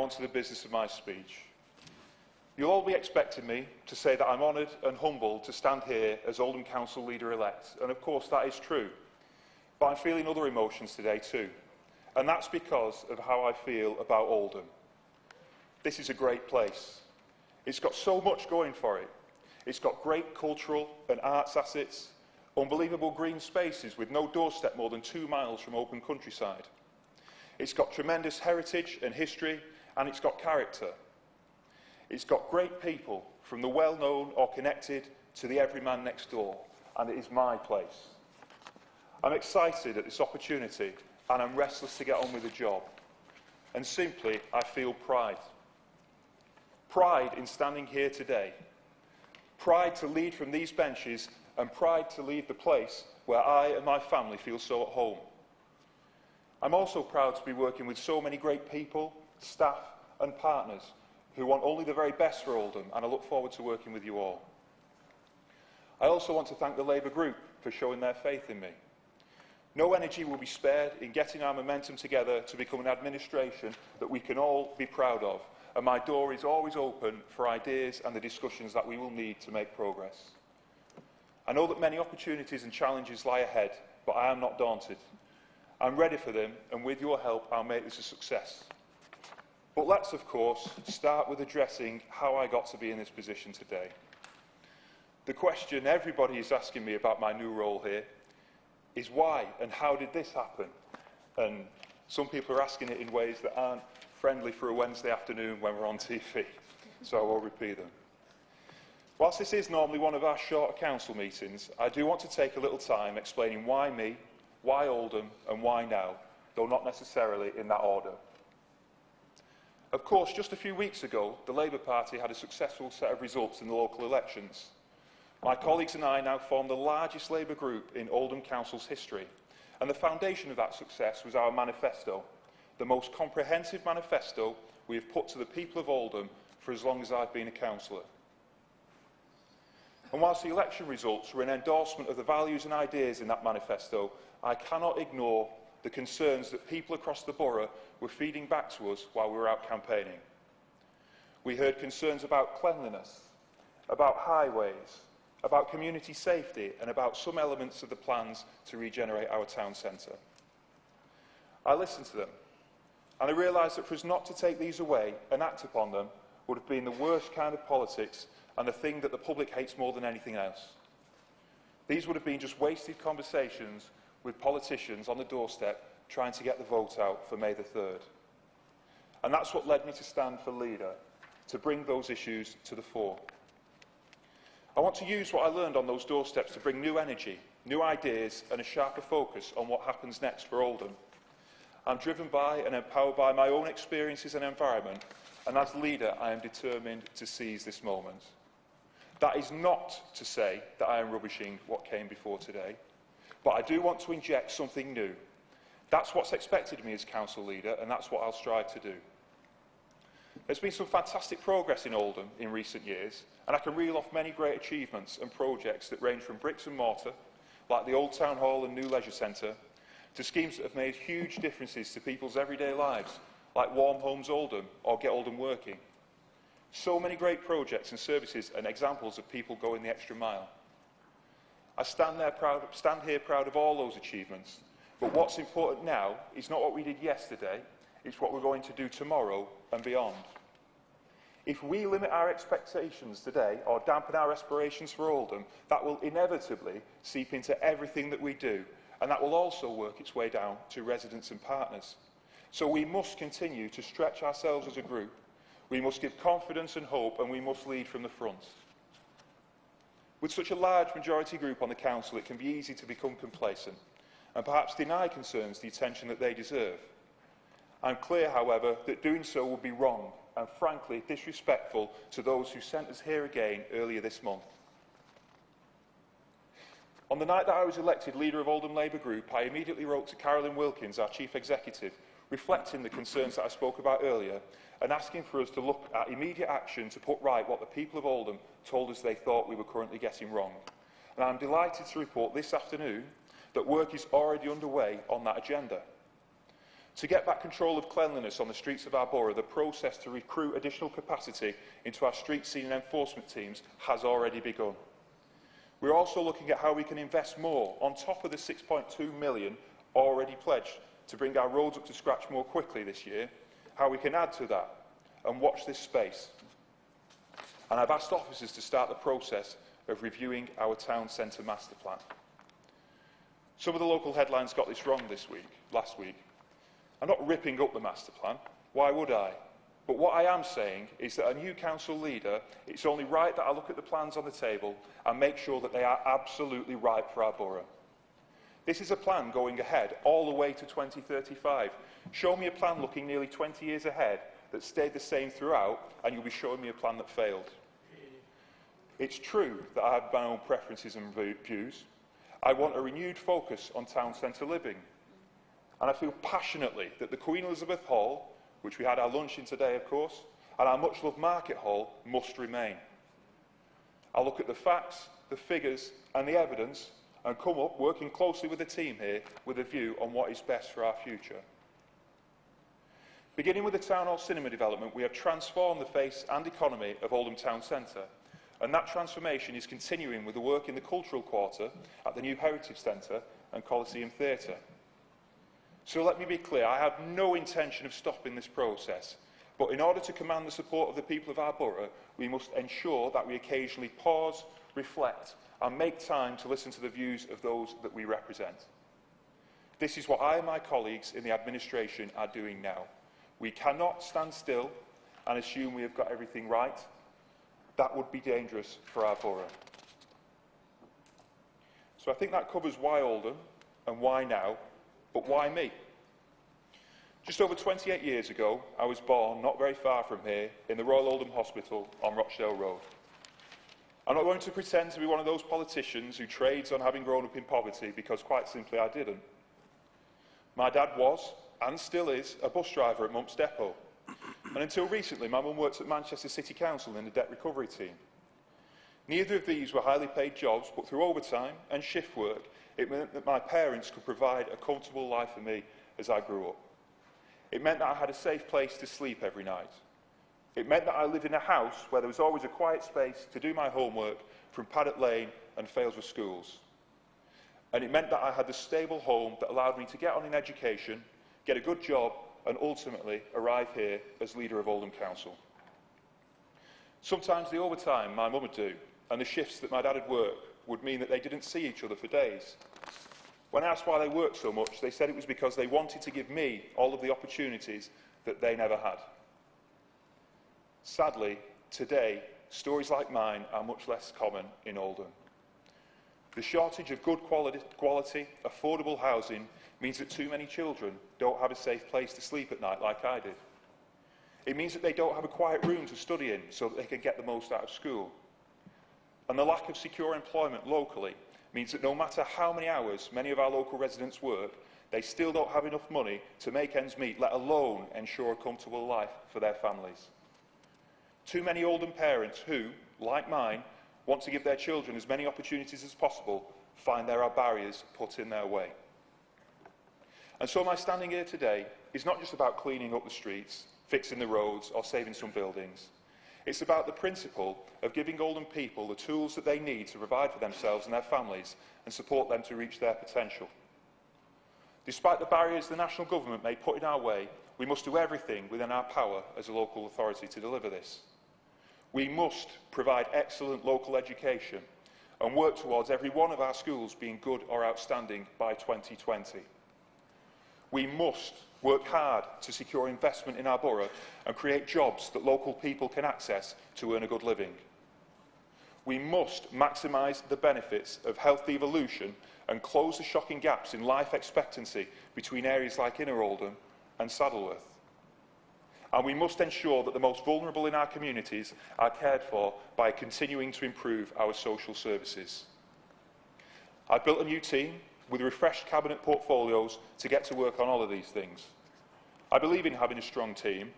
Now on to the business of my speech. You'll all be expecting me to say that I'm honoured and humbled to stand here as Oldham Council Leader-elect, and of course that is true. But I'm feeling other emotions today too, and that's because of how I feel about Oldham. This is a great place. It's got so much going for it. It's got great cultural and arts assets, unbelievable green spaces with no doorstep more than 2 miles from open countryside. It's got tremendous heritage and history, and it's got character. It's got great people, from the well-known or connected to the everyman next door, and it is my place. I'm excited at this opportunity, and I'm restless to get on with the job. And simply, I feel pride. Pride in standing here today. Pride to lead from these benches, and pride to lead the place where I and my family feel so at home. I'm also proud to be working with so many great people, staff and partners who want only the very best for Oldham, and I look forward to working with you all. I also want to thank the Labour group for showing their faith in me. No energy will be spared in getting our momentum together to become an administration that we can all be proud of, and my door is always open for ideas and the discussions that we will need to make progress. I know that many opportunities and challenges lie ahead, but I am not daunted. I'm ready for them, and with your help, I'll make this a success. But let's, of course, start with addressing how I got to be in this position today. The question everybody is asking me about my new role here is why and how did this happen? And some people are asking it in ways that aren't friendly for a Wednesday afternoon when we're on TV, so I won't repeat them. Whilst this is normally one of our shorter council meetings, I do want to take a little time explaining why me, why Oldham and why now, though not necessarily in that order. Of course, just a few weeks ago, the Labour Party had a successful set of results in the local elections. My colleagues and I now form the largest Labour group in Oldham Council's history, and the foundation of that success was our manifesto, the most comprehensive manifesto we have put to the people of Oldham for as long as I've been a councillor. And whilst the election results were an endorsement of the values and ideas in that manifesto, I cannot ignore the concerns that people across the borough were feeding back to us while we were out campaigning. We heard concerns about cleanliness, about highways, about community safety, and about some elements of the plans to regenerate our town centre. I listened to them, and I realised that for us not to take these away and act upon them would have been the worst kind of politics and the thing that the public hates more than anything else. These would have been just wasted conversations with politicians on the doorstep trying to get the vote out for May the 3rd. And that's what led me to stand for Leader, to bring those issues to the fore. I want to use what I learned on those doorsteps to bring new energy, new ideas and a sharper focus on what happens next for Oldham. I'm driven by and empowered by my own experiences and environment, and as Leader I am determined to seize this moment. That is not to say that I am rubbishing what came before today, but I do want to inject something new. That's what's expected of me as council leader, and that's what I'll strive to do. There's been some fantastic progress in Oldham in recent years, and I can reel off many great achievements and projects that range from bricks and mortar, like the Old Town Hall and new leisure centre, to schemes that have made huge differences to people's everyday lives, like Warm Homes Oldham or Get Oldham Working. So many great projects and services and examples of people going the extra mile. I stand here proud of all those achievements, but what's important now is not what we did yesterday, it's what we're going to do tomorrow and beyond. If we limit our expectations today or dampen our aspirations for Oldham, that will inevitably seep into everything that we do, and that will also work its way down to residents and partners. So we must continue to stretch ourselves as a group, we must give confidence and hope, and we must lead from the front. With such a large majority group on the council, it can be easy to become complacent and perhaps deny concerns the attention that they deserve. I'm clear, however, that doing so would be wrong and, frankly, disrespectful to those who sent us here again earlier this month. On the night that I was elected Leader of Oldham Labour Group, I immediately wrote to Carolyn Wilkins, our Chief Executive, reflecting the concerns that I spoke about earlier and asking for us to look at immediate action to put right what the people of Oldham told us they thought we were currently getting wrong. And I'm delighted to report this afternoon that work is already underway on that agenda. To get back control of cleanliness on the streets of our borough, the process to recruit additional capacity into our street scene and enforcement teams has already begun. We're also looking at how we can invest more on top of the £6.2 million already pledged to bring our roads up to scratch more quickly this year, how we can add to that and watch this space. And I've asked officers to start the process of reviewing our town centre master plan. Some of the local headlines got this wrong last week. I'm not ripping up the master plan, why would I? But what I am saying is that a new council leader, it's only right that I look at the plans on the table and make sure that they are absolutely right for our borough. This is a plan going ahead all the way to 2035. Show me a plan looking nearly 20 years ahead that stayed the same throughout, and you'll be showing me a plan that failed. It's true that I have my own preferences and views. I want a renewed focus on town centre living. And I feel passionately that the Queen Elizabeth Hall, which we had our lunch in today, of course, and our much-loved Market Hall must remain. I'll look at the facts, the figures and the evidence and come up, working closely with the team here, with a view on what is best for our future. Beginning with the Town Hall Cinema development, we have transformed the face and economy of Oldham Town Centre, and that transformation is continuing with the work in the Cultural Quarter at the new Heritage Centre and Coliseum Theatre. So let me be clear, I have no intention of stopping this process, but in order to command the support of the people of our borough, we must ensure that we occasionally pause, reflect and make time to listen to the views of those that we represent. This is what I and my colleagues in the administration are doing now. We cannot stand still and assume we have got everything right. That would be dangerous for our borough. So I think that covers why Oldham and why now, but why me? Just over 28 years ago, I was born not very far from here in the Royal Oldham Hospital on Rochdale Road. I'm not going to pretend to be one of those politicians who trades on having grown up in poverty, because quite simply I didn't. My dad was, and still is, a bus driver at Mumps Depot. And until recently, my mum worked at Manchester City Council in the debt recovery team. Neither of these were highly paid jobs, but through overtime and shift work, it meant that my parents could provide a comfortable life for me as I grew up. It meant that I had a safe place to sleep every night. It meant that I lived in a house where there was always a quiet space to do my homework from Paddock Lane and Failsworth schools. And it meant that I had a stable home that allowed me to get on in education, get a good job, and ultimately arrive here as leader of Oldham Council. Sometimes the overtime my mum would do and the shifts that my dad would work would mean that they didn't see each other for days. When I asked why they worked so much, they said it was because they wanted to give me all of the opportunities that they never had. Sadly, today, stories like mine are much less common in Oldham. The shortage of good quality, affordable housing means that too many children don't have a safe place to sleep at night like I did. It means that they don't have a quiet room to study in so that they can get the most out of school. And the lack of secure employment locally means that no matter how many hours many of our local residents work, they still don't have enough money to make ends meet, let alone ensure a comfortable life for their families. Too many Oldham parents who, like mine, want to give their children as many opportunities as possible find there are barriers put in their way. And so my standing here today is not just about cleaning up the streets, fixing the roads or saving some buildings. It's about the principle of giving Oldham people the tools that they need to provide for themselves and their families and support them to reach their potential. Despite the barriers the national government may put in our way, we must do everything within our power as a local authority to deliver this. We must provide excellent local education and work towards every one of our schools being good or outstanding by 2020. We must work hard to secure investment in our borough and create jobs that local people can access to earn a good living. We must maximise the benefits of health devolution and close the shocking gaps in life expectancy between areas like Inner Oldham and Saddleworth. And we must ensure that the most vulnerable in our communities are cared for by continuing to improve our social services. I've built a new team with refreshed cabinet portfolios to get to work on all of these things. I believe in having a strong team,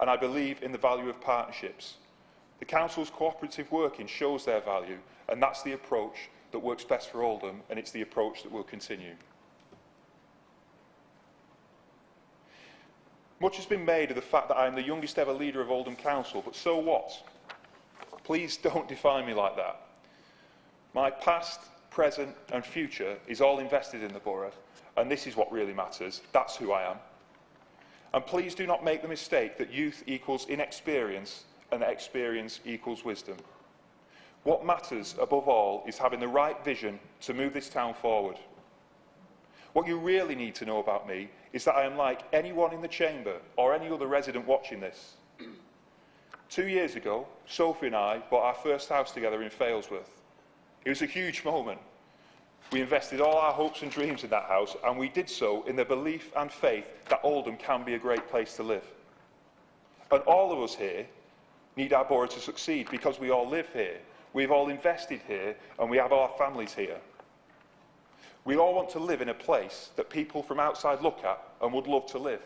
and I believe in the value of partnerships. The Council's cooperative working shows their value, and that's the approach that works best for Oldham, and it's the approach that will continue. Much has been made of the fact that I am the youngest ever leader of Oldham Council, but so what? Please don't define me like that. My past, present and future is all invested in the borough, and this is what really matters. That's who I am. And please do not make the mistake that youth equals inexperience and that experience equals wisdom. What matters above all is having the right vision to move this town forward. What you really need to know about me is that I am like anyone in the chamber or any other resident watching this. 2 years ago, Sophie and I bought our first house together in Failsworth. It was a huge moment. We invested all our hopes and dreams in that house, and we did so in the belief and faith that Oldham can be a great place to live. And all of us here need our borough to succeed because we all live here, we've all invested here, and we have our families here. We all want to live in a place that people from outside look at and would love to live.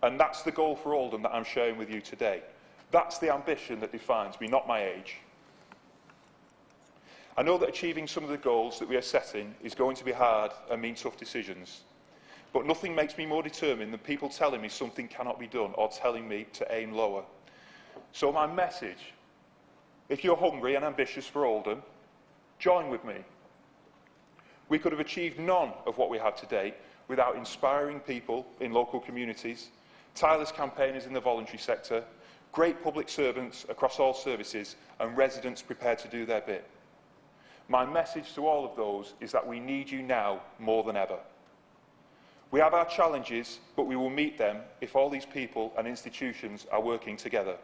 And that's the goal for Oldham that I'm sharing with you today. That's the ambition that defines me, not my age. I know that achieving some of the goals that we are setting is going to be hard and mean tough decisions. But nothing makes me more determined than people telling me something cannot be done or telling me to aim lower. So my message, if you're hungry and ambitious for Oldham, join with me. We could have achieved none of what we have today without inspiring people in local communities, tireless campaigners in the voluntary sector, great public servants across all services, and residents prepared to do their bit. My message to all of those is that we need you now more than ever. We have our challenges, but we will meet them if all these people and institutions are working together.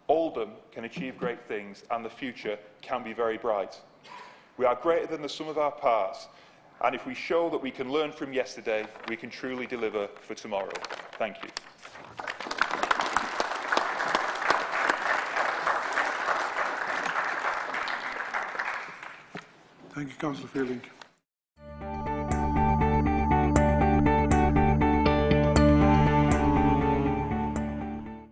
Oldham can achieve great things, and the future can be very bright. We are greater than the sum of our parts, and if we show that we can learn from yesterday, we can truly deliver for tomorrow. Thank you. Thank you, Councillor Fielding.